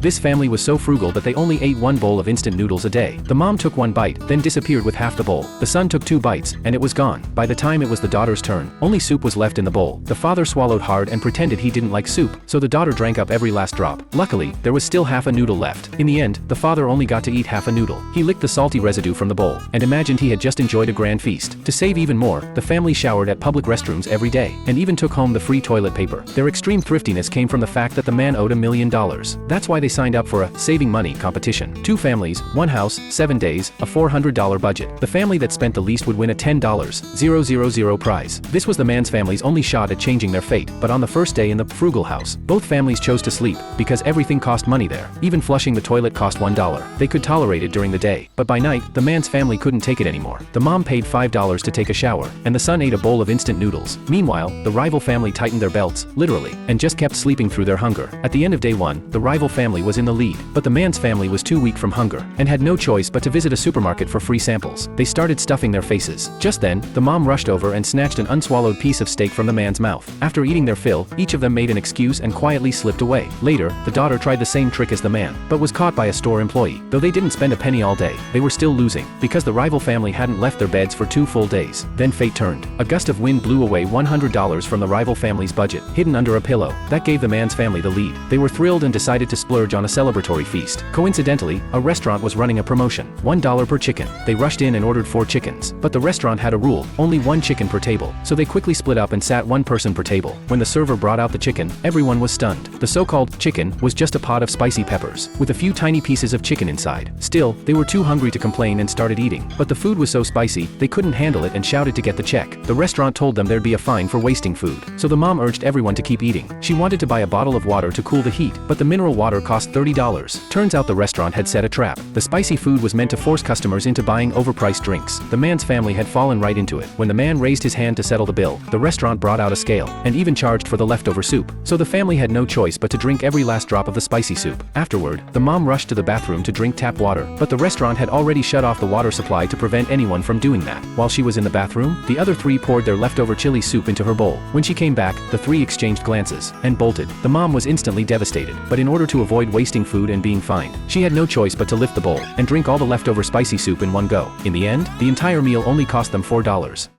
This family was so frugal that they only ate one bowl of instant noodles a day. The mom took one bite, then disappeared with half the bowl. The son took 2 bites, and it was gone. By the time it was the daughter's turn, only soup was left in the bowl. The father swallowed hard and pretended he didn't like soup, so the daughter drank up every last drop. Luckily, there was still half a noodle left. In the end, the father only got to eat half a noodle. He licked the salty residue from the bowl, and imagined he had just enjoyed a grand feast. To save even more, the family showered at public restrooms every day, and even took home the free toilet paper. Their extreme thriftiness came from the fact that the man owed $1 million. That's why they signed up for a saving money competition. 2 families, 1 house, 7 days, a $400 budget. The family that spent the least would win a $10,000 prize. This was the man's family's only shot at changing their fate, but on the first day in the Frugal House, both families chose to sleep, because everything cost money there. Even flushing the toilet cost $1. They could tolerate it during the day, but by night, the man's family couldn't take it anymore. The mom paid $5 to take a shower, and the son ate a bowl of instant noodles. Meanwhile, the rival family tightened their belts, literally, and just kept sleeping through their hunger. At the end of day 1, the rival family was in the lead, but the man's family was too weak from hunger, and had no choice but to visit a supermarket for free samples. They started stuffing their faces. Just then, the mom rushed over and snatched an unswallowed piece of steak from the man's mouth. After eating their fill, each of them made an excuse and quietly slipped away. Later, the daughter tried the same trick as the man, but was caught by a store employee. Though they didn't spend a penny all day, they were still losing, because the rival family hadn't left their beds for 2 full days. Then fate turned. A gust of wind blew away $100 from the rival family's budget, hidden under a pillow. That gave the man's family the lead. They were thrilled and decided to splurge on a celebratory feast. Coincidentally, a restaurant was running a promotion, $1 per chicken. They rushed in and ordered 4 chickens, but the restaurant had a rule, only 1 chicken per table, so they quickly split up and sat 1 person per table. When the server brought out the chicken, everyone was stunned. The so-called chicken was just a pot of spicy peppers, with a few tiny pieces of chicken inside. Still, they were too hungry to complain and started eating, but the food was so spicy, they couldn't handle it and shouted to get the check. The restaurant told them there'd be a fine for wasting food, so the mom urged everyone to keep eating. She wanted to buy a bottle of water to cool the heat, but the mineral water cost $30. Turns out the restaurant had set a trap. The spicy food was meant to force customers into buying overpriced drinks. The man's family had fallen right into it. When the man raised his hand to settle the bill, the restaurant brought out a scale, and even charged for the leftover soup. So the family had no choice but to drink every last drop of the spicy soup. Afterward, the mom rushed to the bathroom to drink tap water, but the restaurant had already shut off the water supply to prevent anyone from doing that. While she was in the bathroom, the other 3 poured their leftover chili soup into her bowl. When she came back, the 3 exchanged glances, and bolted. The mom was instantly devastated, but in order to avoid wasting food and being fined, she had no choice but to lift the bowl, and drink all the leftover spicy soup in one go. In the end, the entire meal only cost them $4.